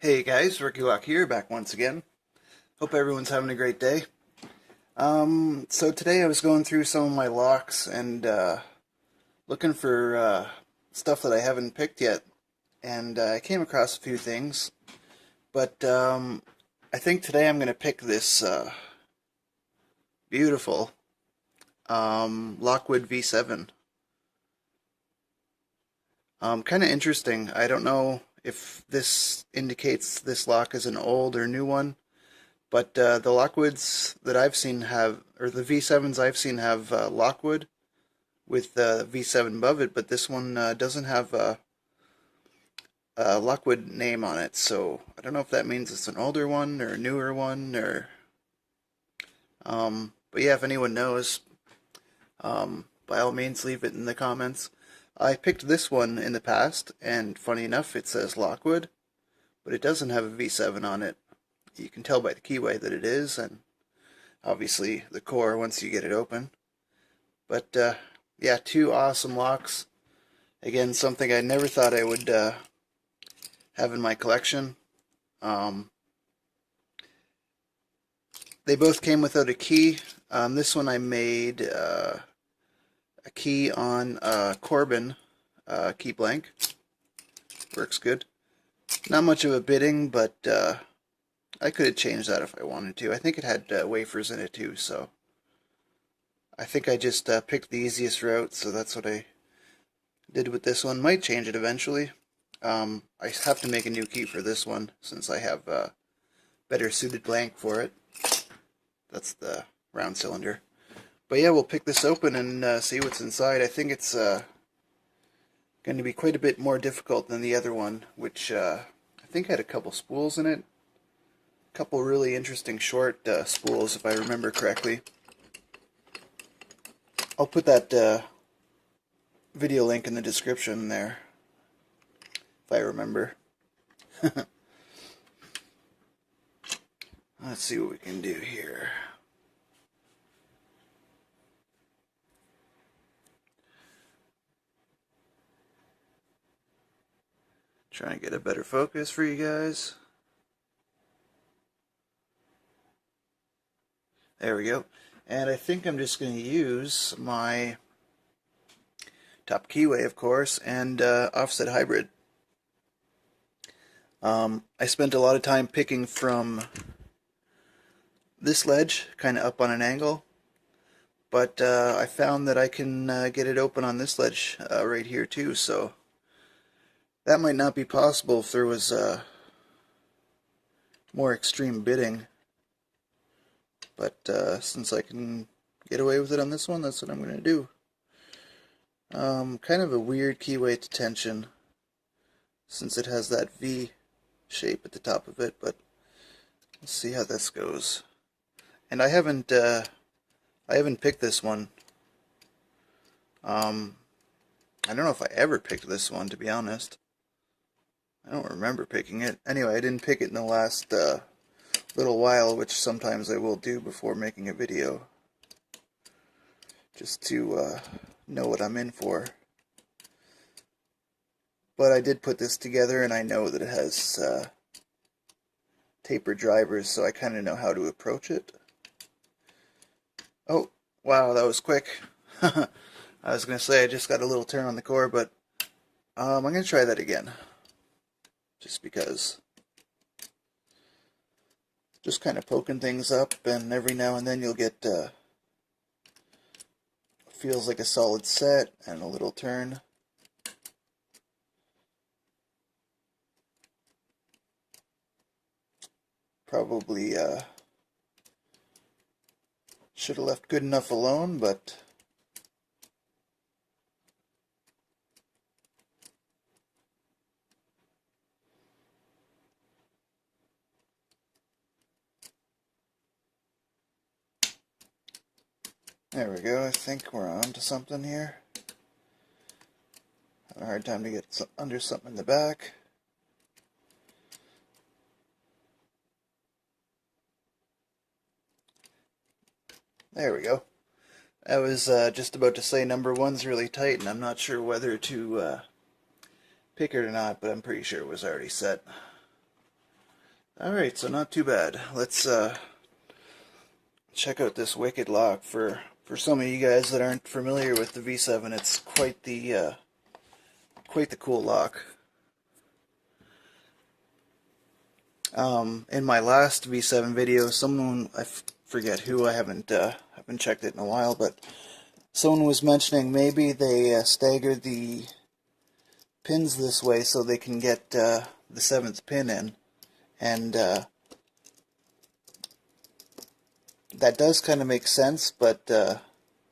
Hey guys, Ricky Lock here, back once again. Hope everyone's having a great day. So today I was going through some of my locks and looking for stuff that I haven't picked yet, and I came across a few things. But I think today I'm going to pick this beautiful Lockwood V7. Kind of interesting. I don't know if this indicates this lock is an old or new one. But the Lockwoods that I've seen have, or the V7s I've seen have Lockwood with V7 above it, but this one doesn't have a Lockwood name on it. So I don't know if that means it's an older one or a newer one, or but yeah, if anyone knows, by all means leave it in the comments. I picked this one in the past, and funny enough, it says Lockwood, but it doesn't have a V7 on it. You can tell by the keyway that it is, and obviously the core once you get it open. But yeah, two awesome locks. Again, something I never thought I would have in my collection. They both came without a key. This one I made a key on Corbin key blank. Works good. Not much of a bitting, but I could have changed that if I wanted to. I think it had wafers in it too, so I think I just picked the easiest route, so that's what I did with this one. Might change it eventually. I have to make a new key for this one since I have a better suited blank for it. That's the round cylinder. But yeah, we'll pick this open and see what's inside. I think it's going to be quite a bit more difficult than the other one, which I think had a couple spools in it. A couple really interesting short spools, if I remember correctly. I'll put that video link in the description there, if I remember. Let's see what we can do here. Trying to get a better focus for you guys. There we go. And I think I'm just going to use my top keyway, of course, and offset hybrid. I spent a lot of time picking from this ledge, kind of up on an angle, but I found that I can get it open on this ledge right here too, so that might not be possible if there was more extreme bidding. But since I can get away with it on this one, that's what I'm going to do. Kind of a weird keyway to tension, since it has that V shape at the top of it, but let's see how this goes. And I haven't picked this one. I don't know if I ever picked this one, to be honest. I don't remember picking it. Anyway, I didn't pick it in the last little while, which sometimes I will do before making a video, just to know what I'm in for. But I did put this together, and I know that it has taper drivers, so I kind of know how to approach it. Oh, wow, that was quick. I was going to say I just got a little turn on the core, but I'm going to try that again, just because. Just kind of poking things up, and every now and then you'll get feels like a solid set and a little turn. Probably should have left good enough alone, but there we go. I think we're on to something here. Having a hard time to get under something in the back. There we go. I was just about to say number one's really tight, and I'm not sure whether to pick it or not, but I'm pretty sure it was already set. Alright, so not too bad. Let's check out this wicked lock. For some of you guys that aren't familiar with the V7, it's quite the cool lock. In my last V7 video, someone, I forget who, I haven't checked it in a while, but someone was mentioning maybe they staggered the pins this way so they can get the 7th pin in, and that does kind of make sense, but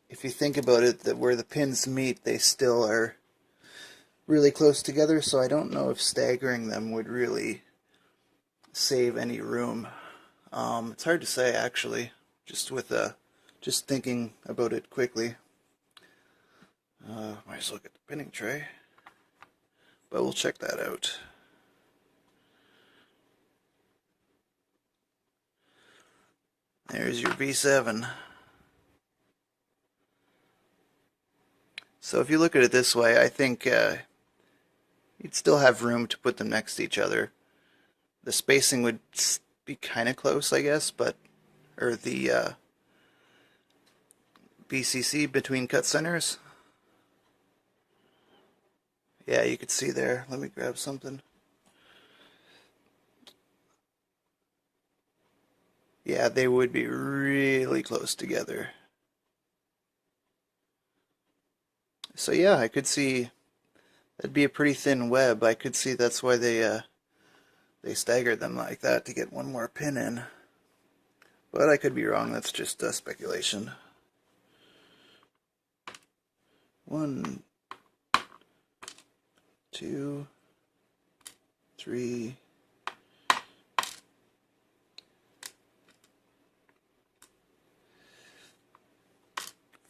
if you think about it, that where the pins meet, they still are really close together, so I don't know if staggering them would really save any room. It's hard to say, actually, just thinking about it quickly. Might as well get the pinning tray, but we'll check that out. There's your V7. So if you look at it this way, I think you'd still have room to put them next to each other. The spacing would be kind of close, I guess, or the BCC between cut centers. Yeah, you could see there. Let me grab something. Yeah, they would be really close together. So yeah, I could see that'd be a pretty thin web. I could see that's why they staggered them like that to get one more pin in. But I could be wrong. That's just speculation. 1, 2, 3.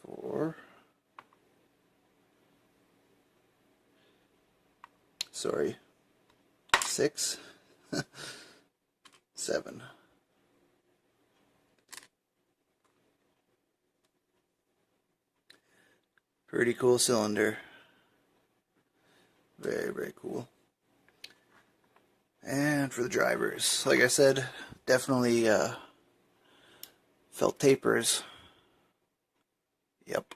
4. Sorry. 6. 7. Pretty cool cylinder. Very, very cool. And for the drivers, like I said, definitely felt tapers. Yep.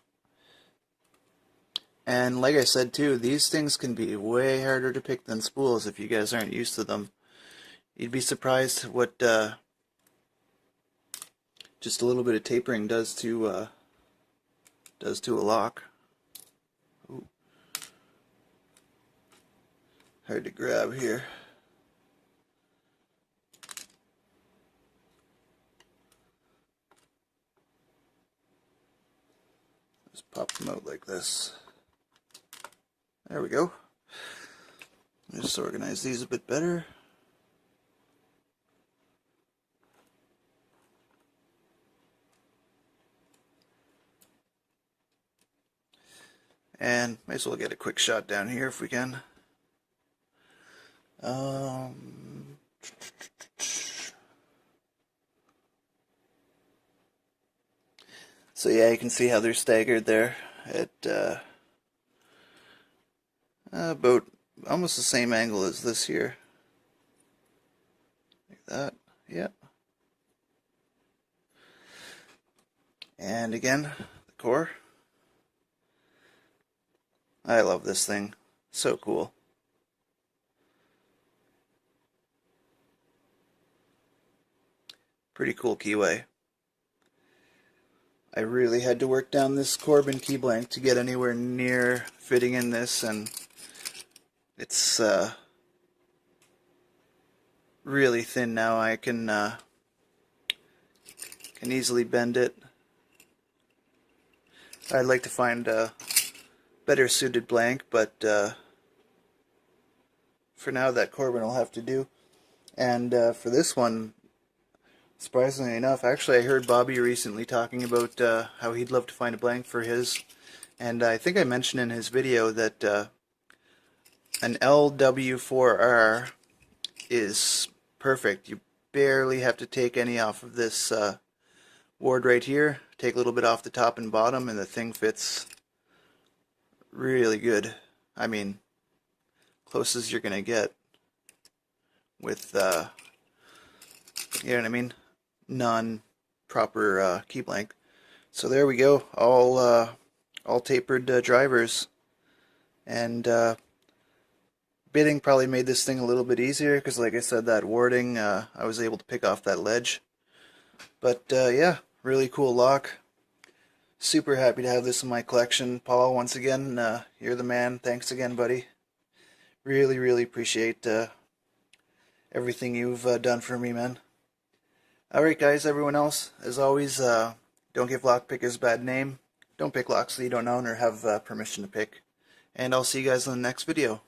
And like I said too, these things can be way harder to pick than spools if you guys aren't used to them. You'd be surprised what just a little bit of tapering does to a lock. Ooh. Hard to grab here. Just pop them out like this. There we go. Just organize these a bit better. And might as well get a quick shot down here if we can. So yeah, you can see how they're staggered there at about almost the same angle as this here. Like that, yeah. And again, the core. I love this thing. So cool. Pretty cool keyway. I really had to work down this Corbin key blank to get anywhere near fitting in this, and it's really thin now. I can easily bend it. I'd like to find a better suited blank, but for now that Corbin will have to do. And for this one, surprisingly enough, actually I heard Bobby recently talking about how he'd love to find a blank for his, and I think I mentioned in his video that an LW4R is perfect. You barely have to take any off of this ward right here. Take a little bit off the top and bottom, and the thing fits really good. I mean, close as you're gonna get with You know what I mean? Non-proper key blank. So there we go, all tapered drivers, and bitting probably made this thing a little bit easier because, like I said, that warding, I was able to pick off that ledge. But yeah, really cool lock. Super happy to have this in my collection. Paul, once again, you're the man. Thanks again, buddy. Really, really appreciate everything you've done for me, man. Alright guys, everyone else, as always, don't give lockpickers a bad name. Don't pick locks that you don't own or have permission to pick. And I'll see you guys in the next video.